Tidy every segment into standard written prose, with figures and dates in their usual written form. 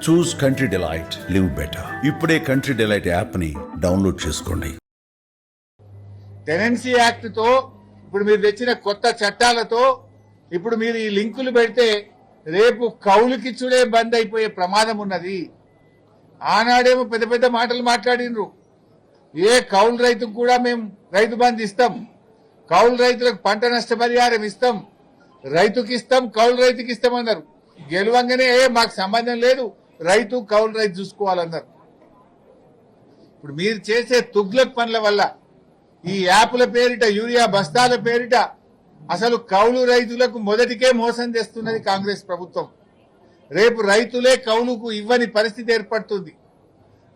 చూస్ country delight, live better. ఇప్పుడే country delight app ని download చేసుకోండి. టెనెన్సీ యాక్ట్ తో ఇప్పుడు మీరు తెచ్చిన కొత్త చట్టాలతో ఇప్పుడు మీరు ఈ లింకులు పెడితే రేపు కౌలుకిచ్చుడే బంద్ అయిపోయే ప్రమాదం ఉన్నది. ఆనాడేమో పెద్ద పెద్ద మాటలు మాట్లాడినరు. ఏ కౌలు రైతుకు కూడా మేము రైతు బంధు ఇస్తాం, కౌలు రైతులకు పంట నష్టపరిహారం ఇస్తాం, రైతుకి ఇస్తాం, కౌలు రైతుకి ఇస్తామన్నారు. గెలవంగానే మాకు సంబంధం లేదు, రైతు కౌలు రైతు చూసుకోవాలన్నారు. ఇప్పుడు మీరు చేసే తుగ్లక్ పనుల వల్ల ఈ యాప్ల పేరిట, యూరియా బస్తాల పేరిట అసలు కౌలు రైతులకు మొదటికే మోసం చేస్తున్నది కాంగ్రెస్ ప్రభుత్వం. రేపు రైతులే కౌలుకు ఇవ్వని పరిస్థితి ఏర్పడుతుంది.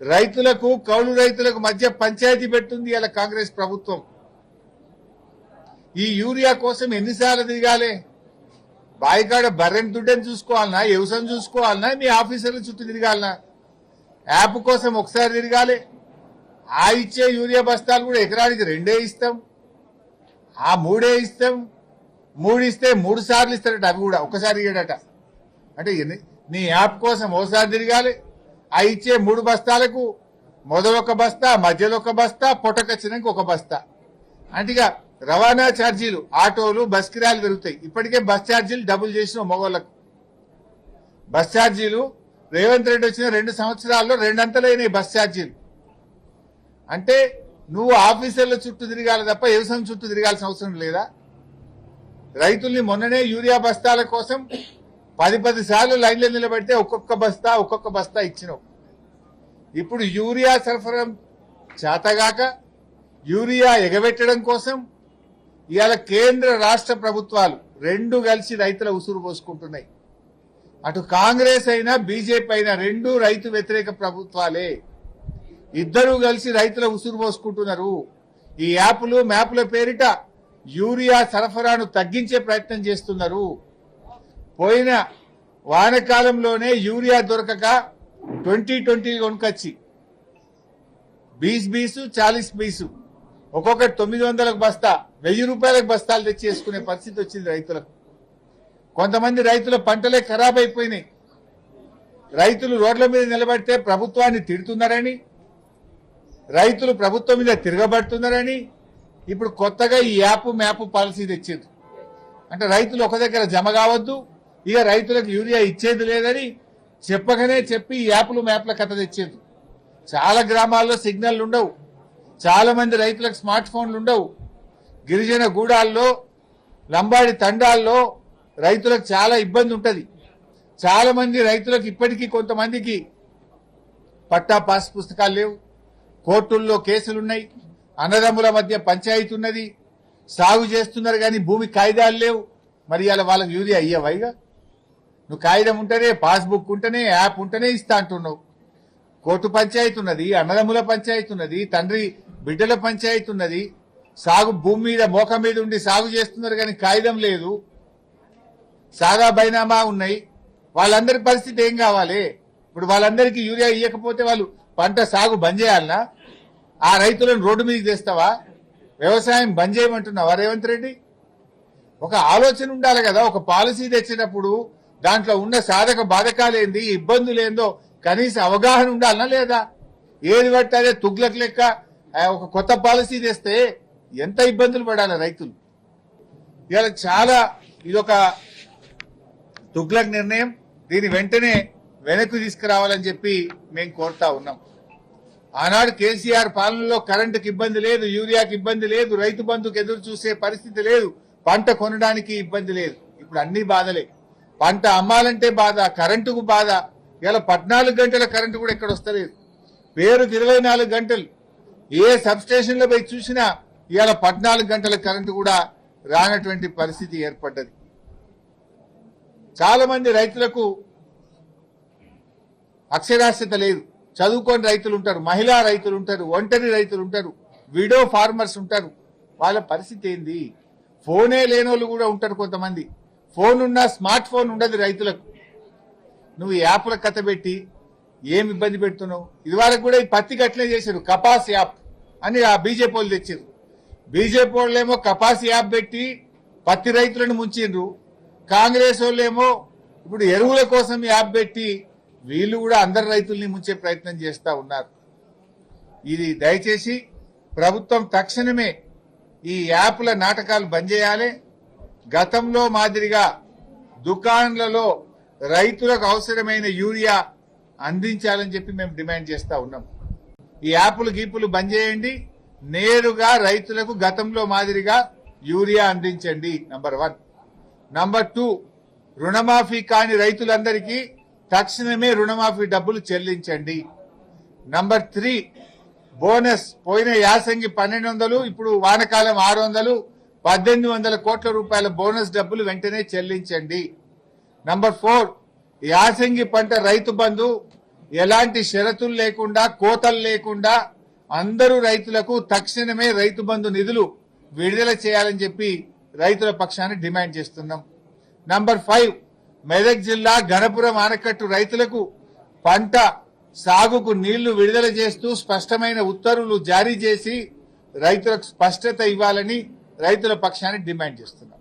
రైతులకు కౌలు రైతులకు మధ్య పంచాయతీ పెడుతుంది ఇలా కాంగ్రెస్ ప్రభుత్వం. ఈ యూరియా కోసం ఎన్నిసార్లు తిరగాలి? బాయికాడ బర్రెని దుడ్డని చూసుకోవాలనా, వ్యవసాయం చూసుకోవాలనా, మీ ఆఫీసర్ల చుట్టూ తిరగాలనా? యాప్ కోసం ఒకసారి తిరగాలి. ఆ ఇచ్చే యూరియా బస్తాలు కూడా ఎకరానికి 2 ఇస్తాం, ఆ 3 ఇస్తాం. 3 ఇస్తే 3 సార్లు ఇస్తాడట, అవి కూడా ఒకసారి ఇయ్యడట. అంటే నీ యాప్ కోసం ఓసారి తిరగాలి. ఆ ఇచ్చే 3 బస్తాలకు మొదలు ఒక బస్తా, మధ్యలో ఒక బస్తా, పొట్టకొచ్చినాక ఒక బస్తా. అంటే రవాణా ఛార్జీలు, ఆటోలు, బస్ కిరాయిలు పెరుగుతాయి. ఇప్పటికే బస్ ఛార్జీలు డబుల్ చేసిన మగవాళ్లకు. బస్ ఛార్జీలు రేవంత్ రెడ్డి వచ్చిన 2 సంవత్సరాల్లో 2 అంతలైనాయి బస్ ఛార్జీలు. అంటే నువ్వు ఆఫీసర్ల చుట్టూ తిరగాలి తప్ప వ్యవసాయం చుట్టూ తిరగాల్సిన అవసరం లేదా? రైతుల్ని మొన్ననే యూరియా బస్తాల కోసం 10 సార్లు లైన్లో నిలబెడితే ఒక్కొక్క బస్తా ఇచ్చినావు. ఇప్పుడు యూరియా సరఫరా చేతగాక యూరియా ఎగబెట్టడం కోసం ఇవాళ కేంద్ర రాష్ట్ర ప్రభుత్వాలు 2 కలిసి రైతుల ఉసురు పోసుకుంటున్నాయి. అటు కాంగ్రెస్ అయినా బీజేపీ అయినా 2 రైతు వ్యతిరేక ప్రభుత్వాలే. ఇద్దరూ కలిసి రైతుల ఉసురు పోసుకుంటున్నారు. ఈ యాప్లు మ్యాప్ల పేరిట యూరియా సరఫరాను తగ్గించే ప్రయత్నం చేస్తున్నారు. పోయిన వానకాలంలోనే యూరియా దొరకక 2020 కొనుకొచ్చి 20 40 ఒక్కొక్కటి 900 బస్తా, 1000 రూపాయలకు బస్తాలు తెచ్చి వేసుకునే పరిస్థితి వచ్చింది రైతులకు. కొంతమంది రైతుల పంటలే ఖరాబ్ అయిపోయినాయి. రైతులు రోడ్ల మీద నిలబడితే ప్రభుత్వాన్ని తిడుతున్నారని, రైతులు ప్రభుత్వం మీద తిరగబడుతున్నారని ఇప్పుడు కొత్తగా ఈ యాప్ మ్యాప్ పాలసీ తెచ్చింది. అంటే రైతులు ఒక దగ్గర జమ కావద్దు, ఇక రైతులకు యూరియా ఇచ్చేది లేదని చెప్పగానే చెప్పి ఈ యాప్లు మ్యాప్ల కథ తెచ్చేది. చాలా గ్రామాల్లో సిగ్నల్ ఉండవు, చాలా మంది రైతులకు స్మార్ట్ ఫోన్లు ఉండవు. గిరిజన గూడాల్లో, లంబాడి తండాల్లో రైతులకు చాలా ఇబ్బంది ఉంటది. చాలా మంది రైతులకు ఇప్పటికీ కొంతమందికి పట్టా పాస్ పుస్తకాలు లేవు, కోర్టుల్లో కేసులున్నాయి, అన్నదమ్ముల మధ్య పంచాయతీ ఉన్నది, సాగు చేస్తున్నారు కానీ భూమి కాయిదాలు లేవు. మరి అలా వాళ్ళకి యూరియా అయ్యావైగా? నువ్వు కాగితం ఉంటేనే, పాస్బుక్ ఉంటేనే, యాప్ ఉంటేనే ఇస్తా అంటున్నావు. కోర్టు పంచాయతీ ఉన్నది, అన్నదమ్ముల పంచాయతీ ఉన్నది, తండ్రి బిడ్డల పంచాయతీ ఉన్నది. సాగు భూమి మీద మోక మీద ఉండి సాగు చేస్తున్నారు కానీ కాగితం లేదు, సాదా బైనామా ఉన్నాయి. వాళ్ళందరి పరిస్థితి ఏం కావాలి? ఇప్పుడు వాళ్ళందరికీ యూరియా ఇవ్వకపోతే వాళ్ళు పంట సాగు బంద్ చేయాలనా? ఆ రైతులను రోడ్డు మీదకి తెస్తావా? వ్యవసాయం బంద్ చేయమంటున్నావా రేవంత్ రెడ్డి? ఒక ఆలోచన ఉండాలి కదా. ఒక పాలసీ తెచ్చినప్పుడు దాంట్లో ఉన్న సాధక బాధకాలేంది, ఇబ్బందులేందో కనీస అవగాహన ఉండాలనా లేదా? ఏది పట్టారే తుగ్లక్ లెక్క ఒక కొత్త పాలసీ తెస్తే ఎంత ఇబ్బందులు పడాలి రైతులు. ఇవాళ చాలా ఇదొక తుగ్లక్ నిర్ణయం. దీని వెంటనే వెనక్కి తీసుకురావాలని చెప్పి మేము కోరుతా ఉన్నాం. ఆనాడు కేసీఆర్ పాలనలో కరెంటుకి ఇబ్బంది లేదు, యూరియాకి ఇబ్బంది లేదు, రైతు బంధుకు ఎదురు చూసే పరిస్థితి లేదు, పంట కొనడానికి ఇబ్బంది లేదు. ఇప్పుడు అన్ని బాధలే. పంట అమ్మాలంటే బాధ, కరెంటుకు బాధ. ఇలా 14 గంటల కరెంటు కూడా ఎక్కడ వస్తలేదు. పేరుకు 24 గంటలు. ఏ సబ్ స్టేషన్ లో పోయి చూసినా ఇవాళ 14 గంటల కరెంటు కూడా రానటువంటి పరిస్థితి ఏర్పడ్డది. చాలా మంది రైతులకు అక్షరాస్యత లేదు. చదువుకొని రైతులు ఉంటారు, మహిళా రైతులు ఉంటారు, ఒంటరి రైతులు ఉంటారు, విడో ఫార్మర్స్ ఉంటారు. వాళ్ళ పరిస్థితి ఏంది? ఫోనే లేనోళ్ళు కూడా ఉంటారు కొంతమంది. ఫోన్ ఉన్నా స్మార్ట్ ఫోన్ ఉండదు రైతులకు. నువ్వు యాప్ల కథ పెట్టి ఏం ఇబ్బంది పెడుతున్నావు? ఇదివరకు కూడా ఈ పత్తికి అట్లే చేశారు, కపాస్ యాప్ అని ఆ బీజేపీ వాళ్ళు తెచ్చారు. బీజేపీ వాళ్ళేమో కపాస్ యాప్ పెట్టి పత్తి రైతులను ముంచిండ్రు. కాంగ్రెస్ వాళ్ళేమో ఇప్పుడు ఎరువుల కోసం యాప్ పెట్టి వీళ్ళు కూడా అందరు రైతుల్ని ముంచే ప్రయత్నం చేస్తా ఉన్నారు. ఇది దయచేసి ప్రభుత్వం తక్షణమే ఈ యాప్ల నాటకాలు బంద్ చేయాలి. గతంలో మాదిరిగా దుకాణాలలో రైతులకు అవసరమైన యూరియా అందించాలని చెప్పి మేము డిమాండ్ చేస్తా ఉన్నాం. ఈ యాపులు గీపులు బంద్ చేయండి, నేరుగా రైతులకు గతంలో మాదిరిగా యూరియా అందించండి. నంబర్ 1. నంబర్ 2, రుణమాఫీ కాని రైతులందరికీ తక్షణమే రుణమాఫీ డబ్బులు చెల్లించండి. నంబర్ 3, బోనస్ పోయిన యాసంగి 1200, ఇప్పుడు వానకాలం 600, 1800 కోట్ల రూపాయల బోనస్ డబ్బులు వెంటనే చెల్లించండి. నంబర్ 4, యాసంగి పంట రైతు బంధు ఎలాంటి షరతులు లేకుండా, కోతలు లేకుండా అందరూ రైతులకు తక్షణమే రైతు బంధు నిధులు విడుదల చేయాలని చెప్పి రైతుల పక్షాన్ని డిమాండ్ చేస్తున్నాం. నంబర్ 5, మెదక్ జిల్లా గణపురం ఆనకట్టు రైతులకు పంట సాగుకు నీళ్లు విడుదల చేస్తూ స్పష్టమైన ఉత్తర్వులు జారీ చేసి రైతులకు స్పష్టత ఇవ్వాలని రైతుల పక్షాన్ని డిమాండ్ చేస్తున్నాం.